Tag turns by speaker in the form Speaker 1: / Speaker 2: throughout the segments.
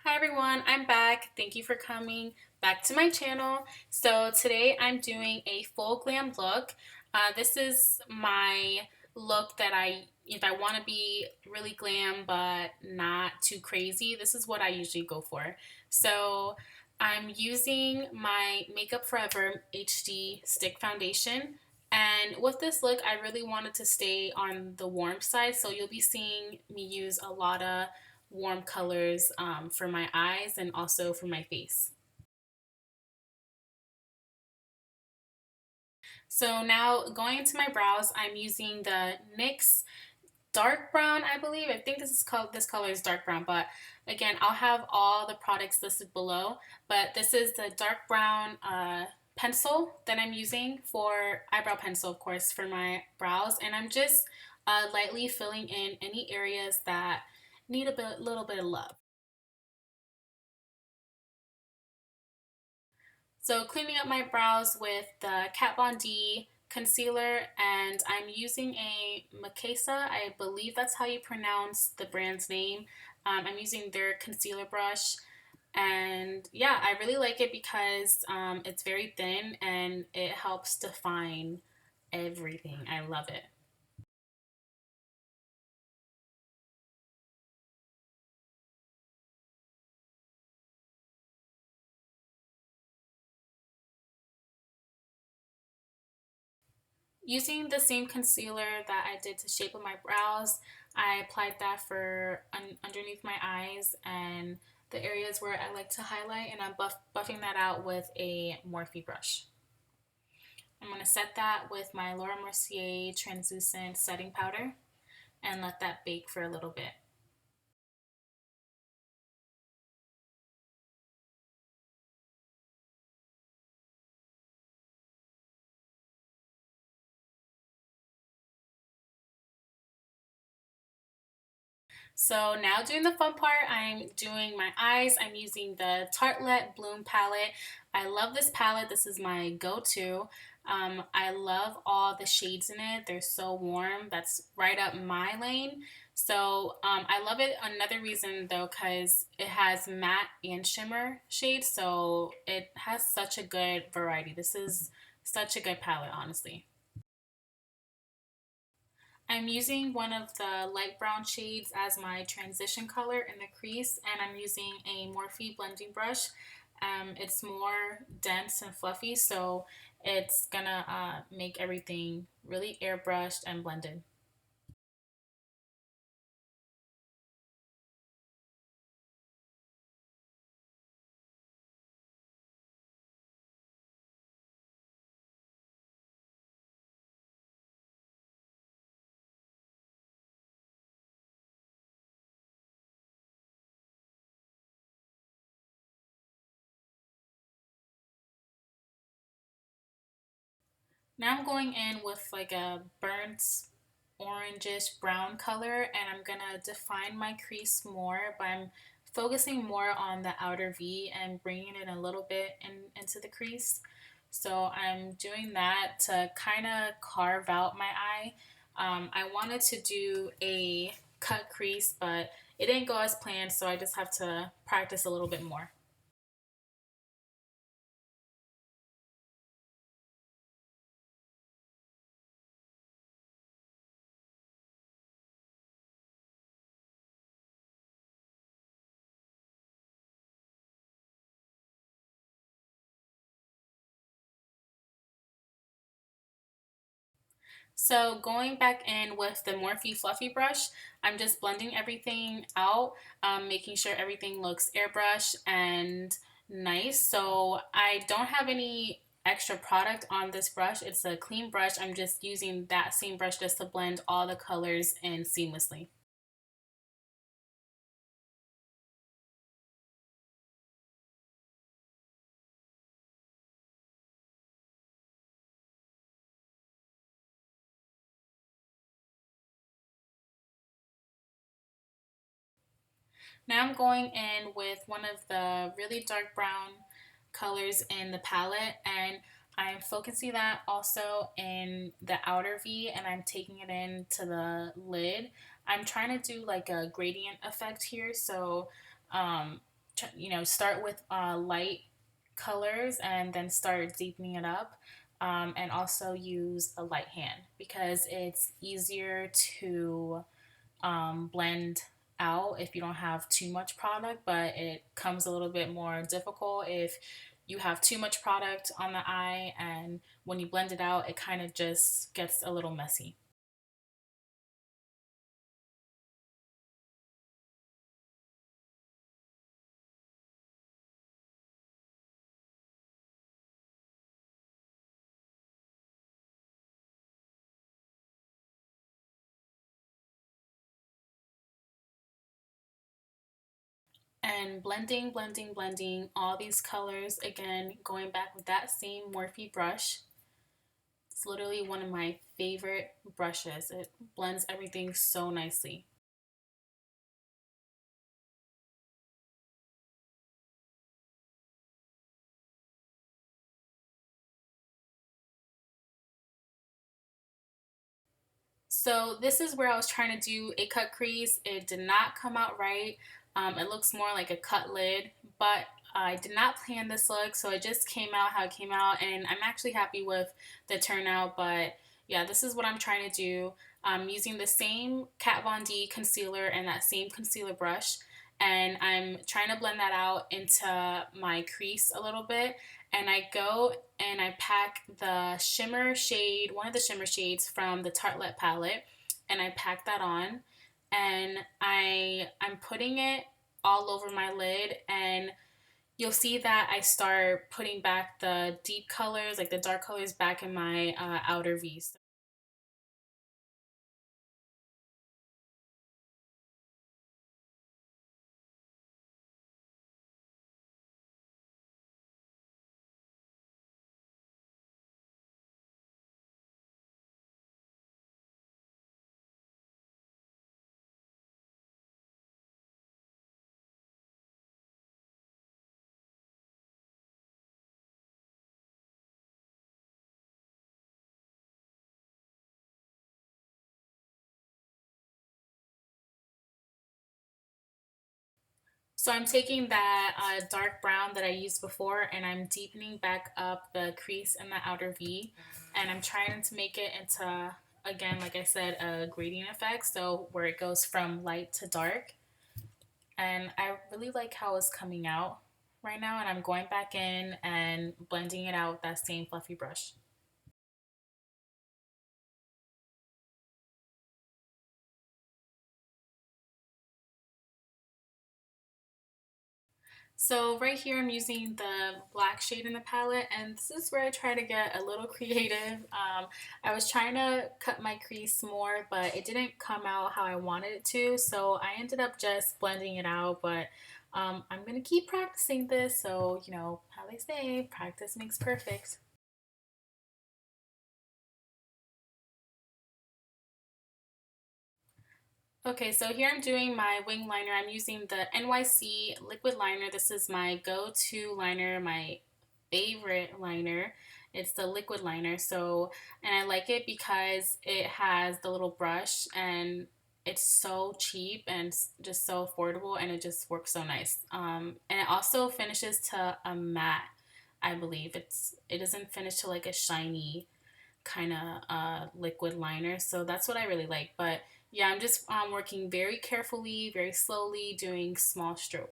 Speaker 1: Hi everyone, I'm back. Thank you for coming back to my channel. So today I'm doing a full glam look. This is my look that if I want to be really glam but not too crazy, this is what I usually go for. So I'm using my Makeup Forever HD Stick Foundation. And with this look, I really wanted to stay on the warm side. So you'll be seeing me use a lot of warm colors for my eyes and also for my face. So now going into my brows, I'm using the NYX dark brown, I believe. I think this color is dark brown, but again, I'll have all the products listed below. But this is the dark brown pencil that I'm using for eyebrow pencil, of course, for my brows, and I'm just lightly filling in any areas that need little bit of love. So cleaning up my brows with the Kat Von D concealer, and I'm using a Mikasa. I believe that's how you pronounce the brand's name. I'm using their concealer brush, and yeah, I really like it because it's very thin and it helps define everything. I love it. Using the same concealer that I did to shape up my brows, I applied that for underneath my eyes and the areas where I like to highlight, and I'm buffing that out with a Morphe brush. I'm going to set that with my Laura Mercier translucent setting powder and let that bake for a little bit. So now doing the fun part, I'm doing my eyes. I'm using the Tartlette Bloom palette. I love this palette. This is my go-to. I love all the shades in it. They're so warm. That's right up my lane. So I love it. Another reason though, because it has matte and shimmer shades. So it has such a good variety. This is such a good palette, honestly. I'm using one of the light brown shades as my transition color in the crease, and I'm using a Morphe blending brush. It's more dense and fluffy, so it's gonna make everything really airbrushed and blended. Now I'm going in with like a burnt orangish brown color, and I'm gonna define my crease more, but I'm focusing more on the outer V and bringing it a little bit into the crease. So I'm doing that to kind of carve out my eye. I wanted to do a cut crease, but it didn't go as planned, so I just have to practice a little bit more. So going back in with the Morphe Fluffy brush, I'm just blending everything out, making sure everything looks airbrushed and nice. So I don't have any extra product on this brush. It's a clean brush. I'm just using that same brush just to blend all the colors in seamlessly. Now I'm going in with one of the really dark brown colors in the palette, and I'm focusing that also in the outer V, and I'm taking it into the lid. I'm trying to do like a gradient effect here, so start with light colors and then start deepening it up. And also use a light hand because it's easier to blend out if you don't have too much product, but it comes a little bit more difficult if you have too much product on the eye, and when you blend it out, it kind of just gets a little messy. And blending, blending, blending all these colors again, going back with that same Morphe brush. It's literally one of my favorite brushes. It blends everything so nicely. So this is where I was trying to do a cut crease. It did not come out right. It looks more like a cut lid, but I did not plan this look, so it just came out how it came out, and I'm actually happy with the turnout. But yeah, this is what I'm trying to do. I'm using the same Kat Von D concealer and that same concealer brush, and I'm trying to blend that out into my crease a little bit. And I go and I pack the shimmer shade, one of the shimmer shades from the Tartlette palette, and I pack that on, and I'm putting it all over my lid, and you'll see that I start putting back the deep colors, like the dark colors, back in my outer V. So I'm taking that dark brown that I used before, and I'm deepening back up the crease in the outer V, and I'm trying to make it into, again, like I said, a gradient effect, so where it goes from light to dark. And I really like how it's coming out right now, and I'm going back in and blending it out with that same fluffy brush. So right here I'm using the black shade in the palette, and this is where I try to get a little creative. I was trying to cut my crease more, but it didn't come out how I wanted it to, so I ended up just blending it out. But I'm going to keep practicing this, so you know how they say, practice makes perfect. Okay, so here I'm doing my wing liner. I'm using the NYC liquid liner. This is my go-to liner, my favorite liner. It's the liquid liner. So, and I like it because it has the little brush, and it's so cheap and just so affordable, and it just works so nice. And it also finishes to a matte, I believe. It doesn't finish to like a shiny kind of liquid liner. So that's what I really like. But yeah, I'm just working very carefully, very slowly, doing small strokes.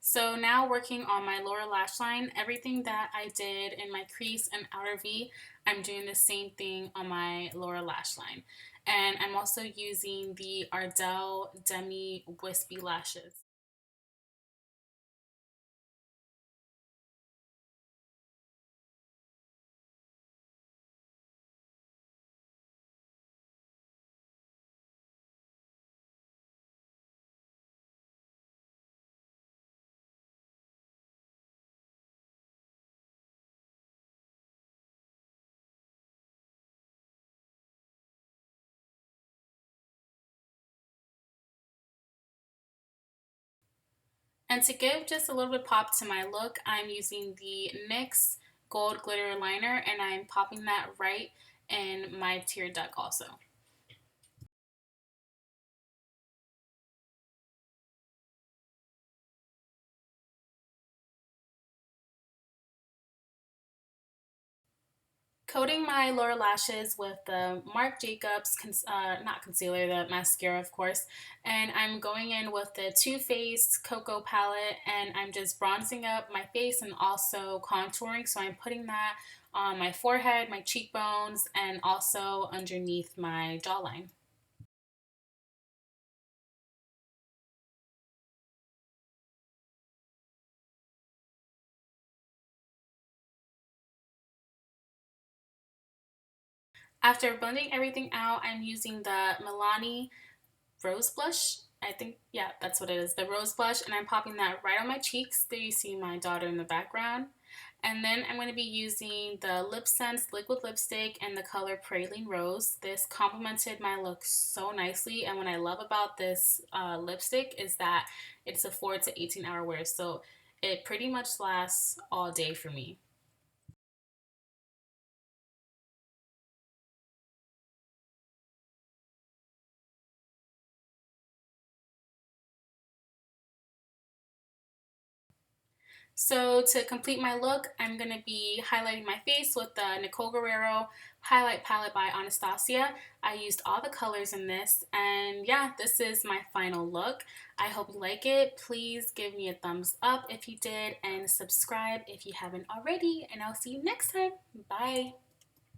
Speaker 1: So now working on my lower lash line, everything that I did in my crease and outer V, I'm doing the same thing on my lower lash line. And I'm also using the Ardell Demi Wispy lashes. And to give just a little bit pop to my look, I'm using the NYX Gold Glitter Liner, and I'm popping that right in my tear duct also. Coating my lower lashes with the Marc Jacobs, not concealer, the mascara, of course. And I'm going in with the Too Faced Cocoa palette, and I'm just bronzing up my face and also contouring. So I'm putting that on my forehead, my cheekbones, and also underneath my jawline. After blending everything out, I'm using the Milani rose blush. I think, yeah, that's what it is, the rose blush, and I'm popping that right on my cheeks. There you see my daughter in the background. And then I'm going to be using the LipSense liquid lipstick in the color Praline Rose. This complemented my look so nicely, and what I love about this lipstick is that it's a 4 to 18 hour wear, so it pretty much lasts all day for me. So to complete my look, I'm going to be highlighting my face with the Nicole Guerrero highlight palette by Anastasia. I used all the colors in this, and yeah, this is my final look. I hope you like it. Please give me a thumbs up if you did, and subscribe if you haven't already, and I'll see you next time. Bye.